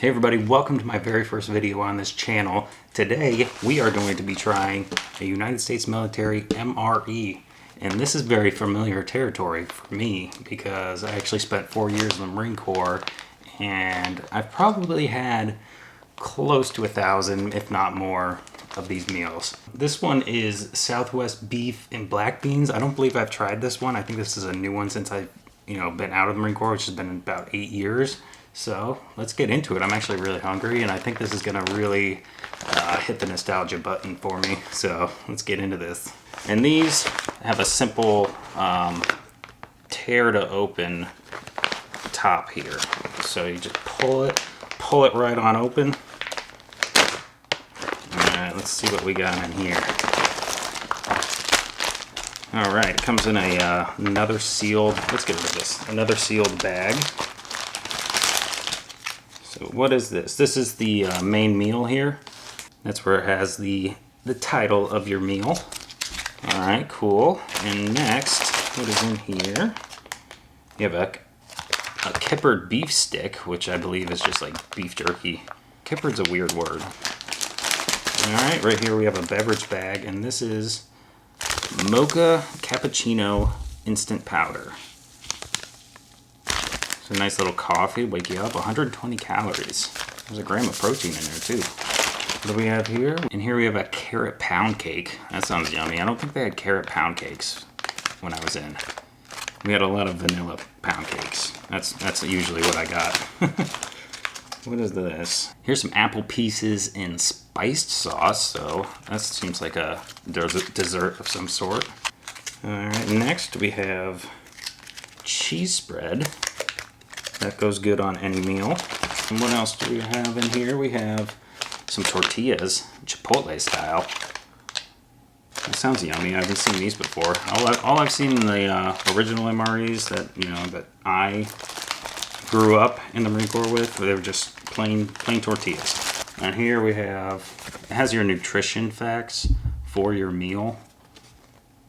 Hey everybody, welcome to my very first video on this channel. Today we are going to be trying a United States Military MRE. And this is very familiar territory for me because I actually spent 4 years in the Marine Corps and I've probably had close to 1,000, if not more, of these meals. This one is Southwest beef and black beans. I don't believe I've tried this one. I think this is a new one since I've been out of the Marine Corps, which has been about 8 years. So let's get into it. I'm actually really hungry and I think this is gonna really hit the nostalgia button for me. So let's get into this. And these have a simple tear to open top here. So you just pull it right on open. All right, let's see what we got in here. All right, it comes in another sealed, let's get rid of this, another sealed bag. So what is this? This is the main meal here. That's where it has the title of your meal. All right, cool. And next, what is in here? You have a kippered beef stick, which I believe is just like beef jerky. Kippered's a weird word. All right, right here we have a beverage bag, and this is mocha cappuccino instant powder. It's a nice little coffee, wake you up, 120 calories. There's a gram of protein in there too. What do we have here? And here we have a carrot pound cake. That sounds yummy. I don't think they had carrot pound cakes when I was in. We had a lot of vanilla pound cakes. That's usually what I got. What is this? Here's some apple pieces in spiced sauce, so that seems like a dessert of some sort. All right, next we have cheese spread. That goes good on any meal. And what else do we have in here? We have some tortillas, Chipotle style. That sounds yummy. I haven't seen these before. All I've seen in the original MREs that I grew up in the Marine Corps with, they were just plain tortillas. And here we have, it has your nutrition facts for your meal.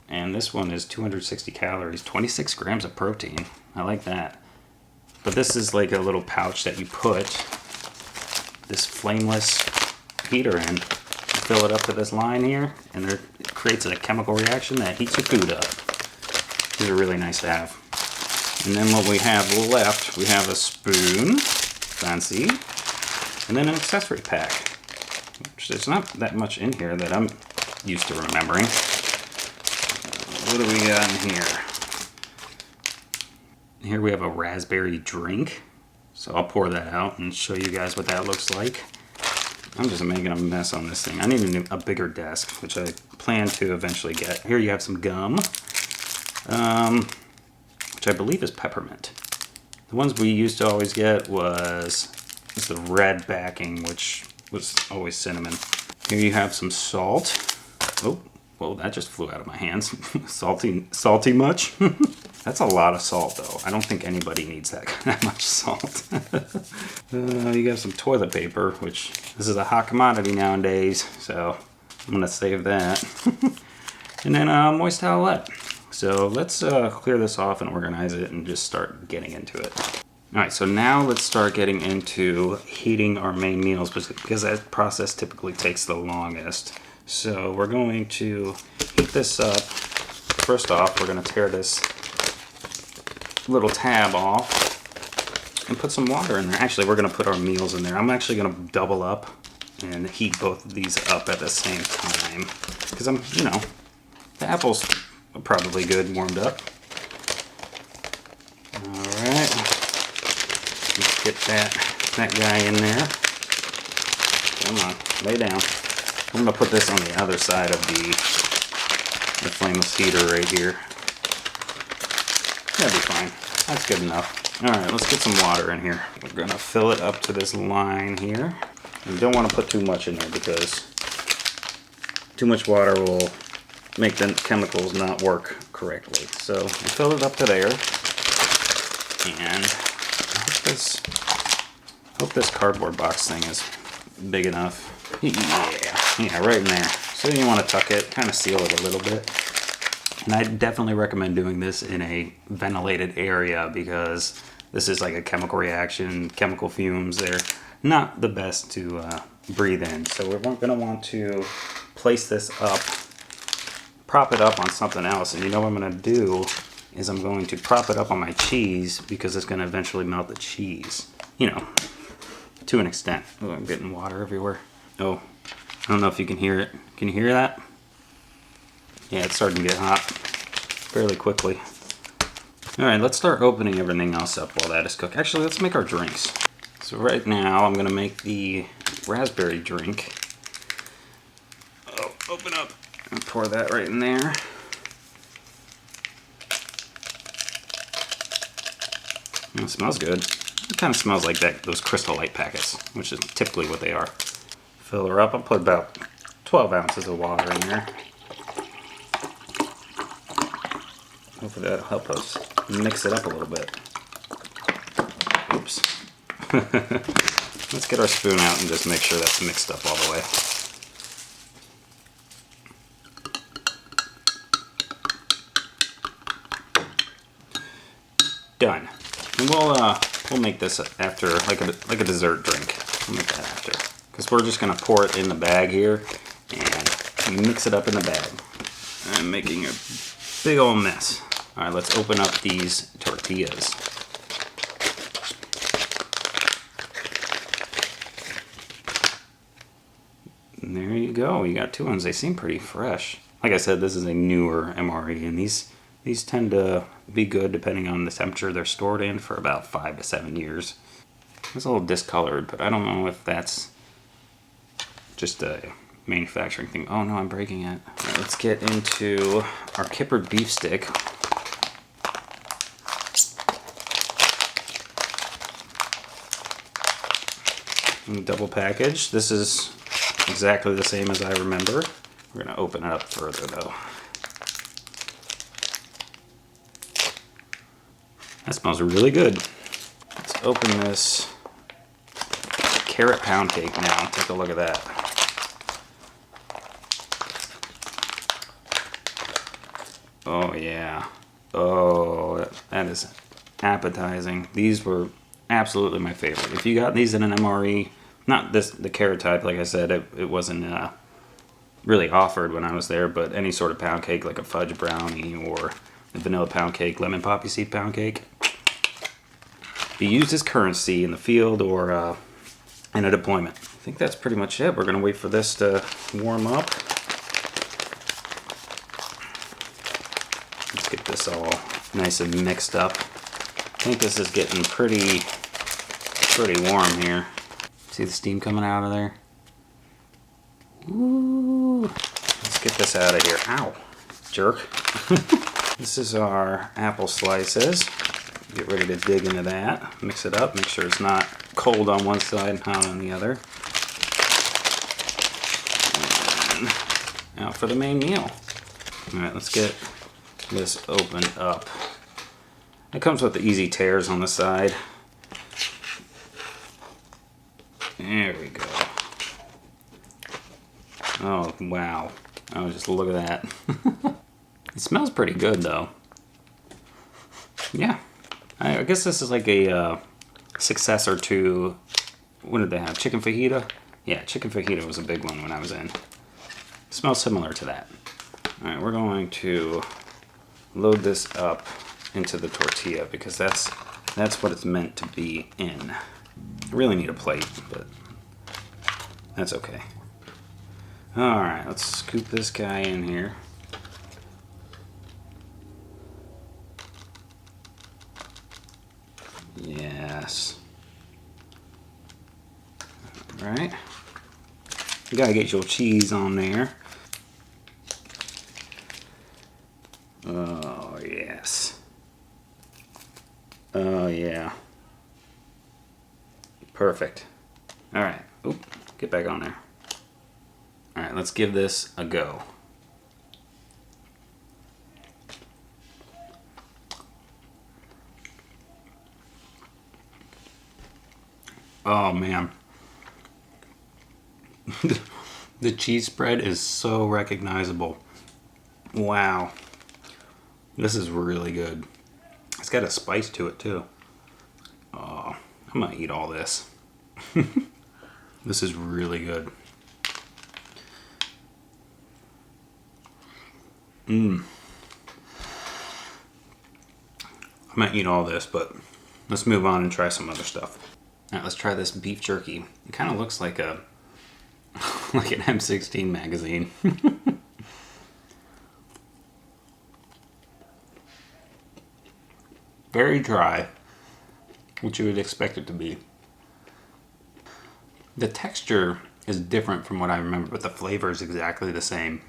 And this one is 260 calories, 26 grams of protein. I like that. But this is like a little pouch that you put this flameless heater in. You fill it up to this line here, and it creates a chemical reaction that heats your food up. These are really nice to have. And then what we have left, we have a spoon, fancy, and then an accessory pack. There's not that much in here that I'm used to remembering. What do we got in here? Here we have a raspberry drink. So I'll pour that out and show you guys what that looks like. I'm just making a mess on this thing. I need a bigger desk, which I plan to eventually get. Here you have some gum, which I believe is peppermint. The ones we used to always get was the red backing, which was always cinnamon. Here you have some salt. Oh, whoa, that just flew out of my hands. Salty much? That's a lot of salt, though. I don't think anybody needs that much salt. You got some toilet paper, which this is a hot commodity nowadays, so I'm gonna save that. And then moist towelette. So let's clear this off and organize it and just start getting into it. All right, so now let's start getting into heating our main meals because that process typically takes the longest. So we're going to heat this up. First off, we're gonna tear this little tab off and put some water in there. Actually, we're gonna put our meals in there. I'm actually gonna double up and heat both of these up at the same time because the apples are probably good warmed up. All right, let's get that guy in there. Come on, lay down. I'm gonna put this on the other side of the flameless heater right here. That'll be fine. That's good enough. All right, let's get some water in here. We're gonna fill it up to this line here. You don't want to put too much in there because too much water will make the chemicals not work correctly. So we fill it up to there. And I hope this cardboard box thing is big enough. Yeah, right in there. So you want to tuck it, kind of seal it a little bit. And I definitely recommend doing this in a ventilated area because this is like a chemical reaction, chemical fumes. not the best to breathe in. So we're going to want to place this up, prop it up on something else. And you know what I'm going to do is I'm going to prop it up on my cheese because it's going to eventually melt the cheese. You know, to an extent. Oh, I'm getting water everywhere. Oh, I don't know if you can hear it. Can you hear that? Yeah, it's starting to get hot fairly quickly. All right, let's start opening everything else up while that is cooked. Actually, let's make our drinks. So right now, I'm gonna make the raspberry drink. Oh, open up and pour that right in there. It smells good. It kind of smells like those Crystal Light packets, which is typically what they are. Fill her up. I'll put about 12 ounces of water in there. Hopefully that'll help us mix it up a little bit. Oops. Let's get our spoon out and just make sure that's mixed up all the way. Done. And we'll make this after like a dessert drink. We'll make that after, because we're just gonna pour it in the bag here and mix it up in the bag. I'm making a big old mess. All right, let's open up these tortillas. And there you go. You got two ones. They seem pretty fresh. Like I said, this is a newer MRE, and these tend to be good depending on the temperature they're stored in for about 5 to 7 years. It's a little discolored, but I don't know if that's just a manufacturing thing. Oh no, I'm breaking it. All right, let's get into our kippered beef stick. Double package. This is exactly the same as I remember. We're gonna open it up further though. That smells really good. Let's open this carrot pound cake now. Take a look at that. Oh yeah. Oh, that is appetizing. These were absolutely my favorite. If you got these in an MRE, not the carrot type, like I said, it wasn't really offered when I was there, but any sort of pound cake, like a fudge brownie or a vanilla pound cake, lemon poppy seed pound cake, be used as currency in the field or in a deployment. I think that's pretty much it. We're gonna wait for this to warm up. Let's get this all nice and mixed up. I think this is getting pretty warm here. See the steam coming out of there? Ooh. Let's get this out of here. Ow, jerk. This is our apple slices. Get ready to dig into that. Mix it up. Make sure it's not cold on one side and hot on the other. And out for the main meal. All right, let's get this opened up. It comes with the easy tears on the side. There we go. Oh, wow. Oh, just look at that. It smells pretty good, though. Yeah. I guess this is like a successor to, what did they have? Chicken fajita? Yeah, chicken fajita was a big one when I was in. It smells similar to that. All right, we're going to load this up into the tortilla because that's what it's meant to be in. I really need a plate, but that's okay. All right, let's scoop this guy in here. Yes. All right. You gotta get your cheese on there. Oh, yes. Oh, yeah. Perfect. All right. Oop, get back on there. All right, let's give this a go. Oh, man. The cheese spread is so recognizable. Wow. This is really good. It's got a spice to it, too. Oh, I'm gonna eat all this. This is really good. I might eat all this, but let's move on and try some other stuff. All right, let's try this beef jerky. It kind of looks like a like an M16 magazine. Very dry, which you would expect it to be. The texture is different from what I remember, but the flavor is exactly the same.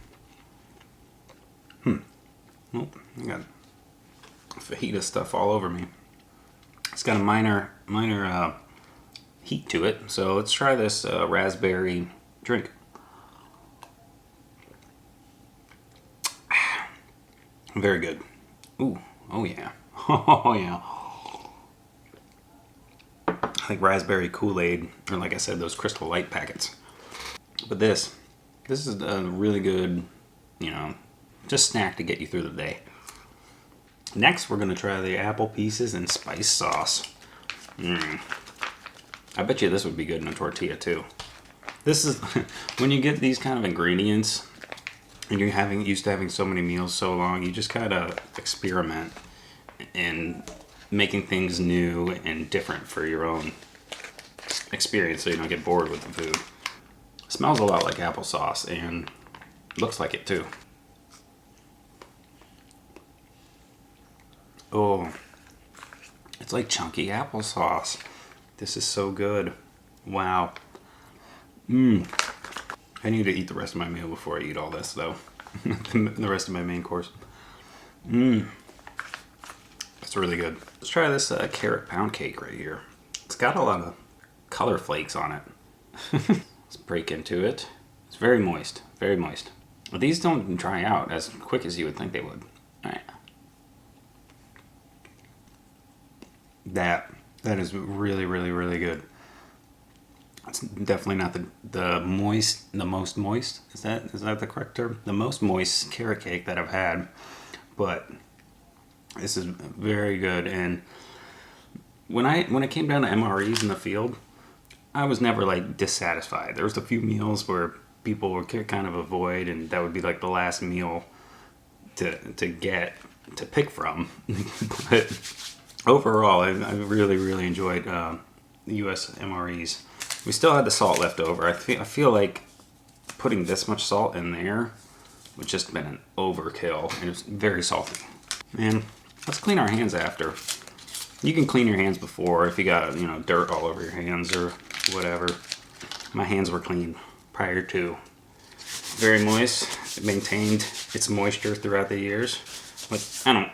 Oh, I got fajita stuff all over me. It's got a minor heat to it, so let's try this raspberry drink. Very good. Ooh, oh yeah. Oh yeah. I think raspberry Kool-Aid, or like I said, those Crystal Light packets. But this is a really good, you know, just snack to get you through the day. Next, we're gonna try the apple pieces and spice sauce. I bet you this would be good in a tortilla too. This is, when you get these kind of ingredients, and you're used to having so many meals so long, you just gotta experiment in making things new and different for your own experience so you don't get bored with the food. It smells a lot like applesauce and looks like it too. Oh, it's like chunky applesauce. This is so good. Wow. I need to eat the rest of my meal before I eat all this though. The rest of my main course. It's really good. Let's try this carrot pound cake right here. It's got a lot of color flakes on it. Let's break into it. It's very moist, very moist. But these don't dry out as quick as you would think they would. All right. That is really, really, really good. It's definitely not the most moist. Is that the correct term? The most moist carrot cake that I've had, but this is very good. And when it came down to MREs in the field, I was never like dissatisfied. There was a few meals where people would kind of avoid, and that would be like the last meal to pick from. But overall, I really, really enjoyed the US MREs. We still had the salt left over. I feel like putting this much salt in there would just been an overkill, and it's very salty. And let's clean our hands after. You can clean your hands before if you got, you know, dirt all over your hands or whatever. My hands were clean prior to. Very moist. It maintained its moisture throughout the years. But I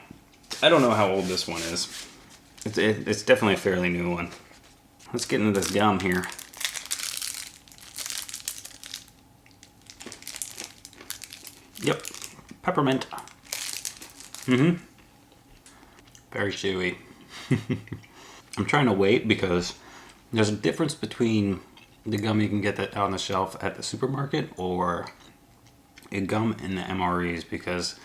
don't know how old this one is. It's definitely a fairly new one. Let's get into this gum here. Yep, peppermint. Very chewy. I'm trying to wait because there's a difference between the gum you can get that on the shelf at the supermarket or a gum in the MREs, because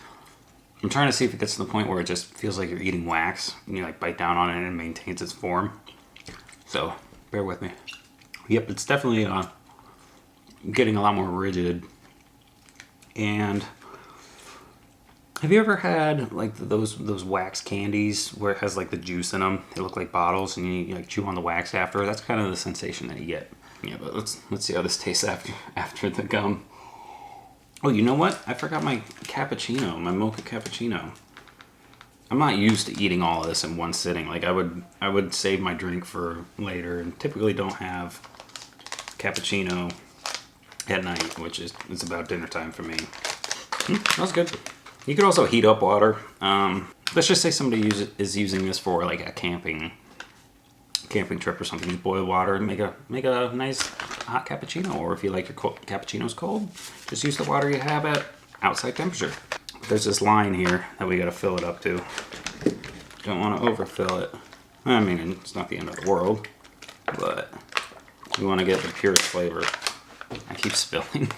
I'm trying to see if it gets to the point where it just feels like you're eating wax and you like bite down on it and it maintains its form. So bear with me. Yep, it's definitely getting a lot more rigid. And have you ever had like those wax candies where it has like the juice in them? They look like bottles, and you like chew on the wax after. That's kind of the sensation that you get. Yeah, but let's see how this tastes after the gum. Oh, you know what? I forgot my cappuccino, my mocha cappuccino. I'm not used to eating all of this in one sitting. Like I would save my drink for later, and typically don't have cappuccino at night, which is it's about dinner time for me. That was good. You could also heat up water. Let's just say somebody is using this for like a camping trip or something. You boil water and make a nice hot cappuccino, or if you like your cappuccinos cold, just use the water you have at outside temperature. There's this line here that we gotta fill it up to. Don't want to overfill it. I mean, it's not the end of the world, but we want to get the purest flavor. I keep spilling.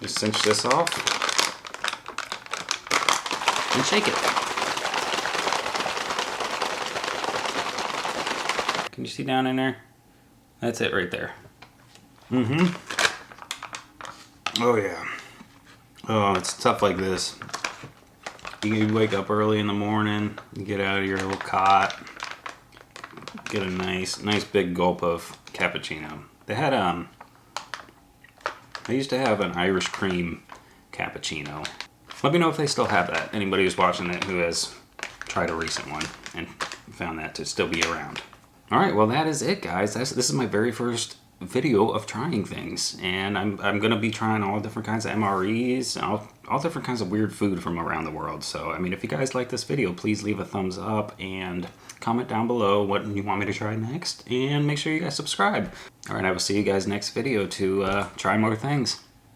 Just cinch this off and shake it. Can you see down in there? That's it right there. Oh yeah. Oh, it's tough like this. You wake up early in the morning, you get out of your little cot, get a nice big gulp of cappuccino. They had I used to have an Irish cream cappuccino. Let me know if they still have that. Anybody who's watching it who has tried a recent one and found that to still be around. All right, well that is it, guys. This is my very first video of trying things, and I'm gonna be trying all different kinds of MREs, all different kinds of weird food from around the world. So I mean, if you guys like this video, please leave a thumbs up and comment down below what you want me to try next, and make sure you guys subscribe. All right, I will see you guys next video to try more things.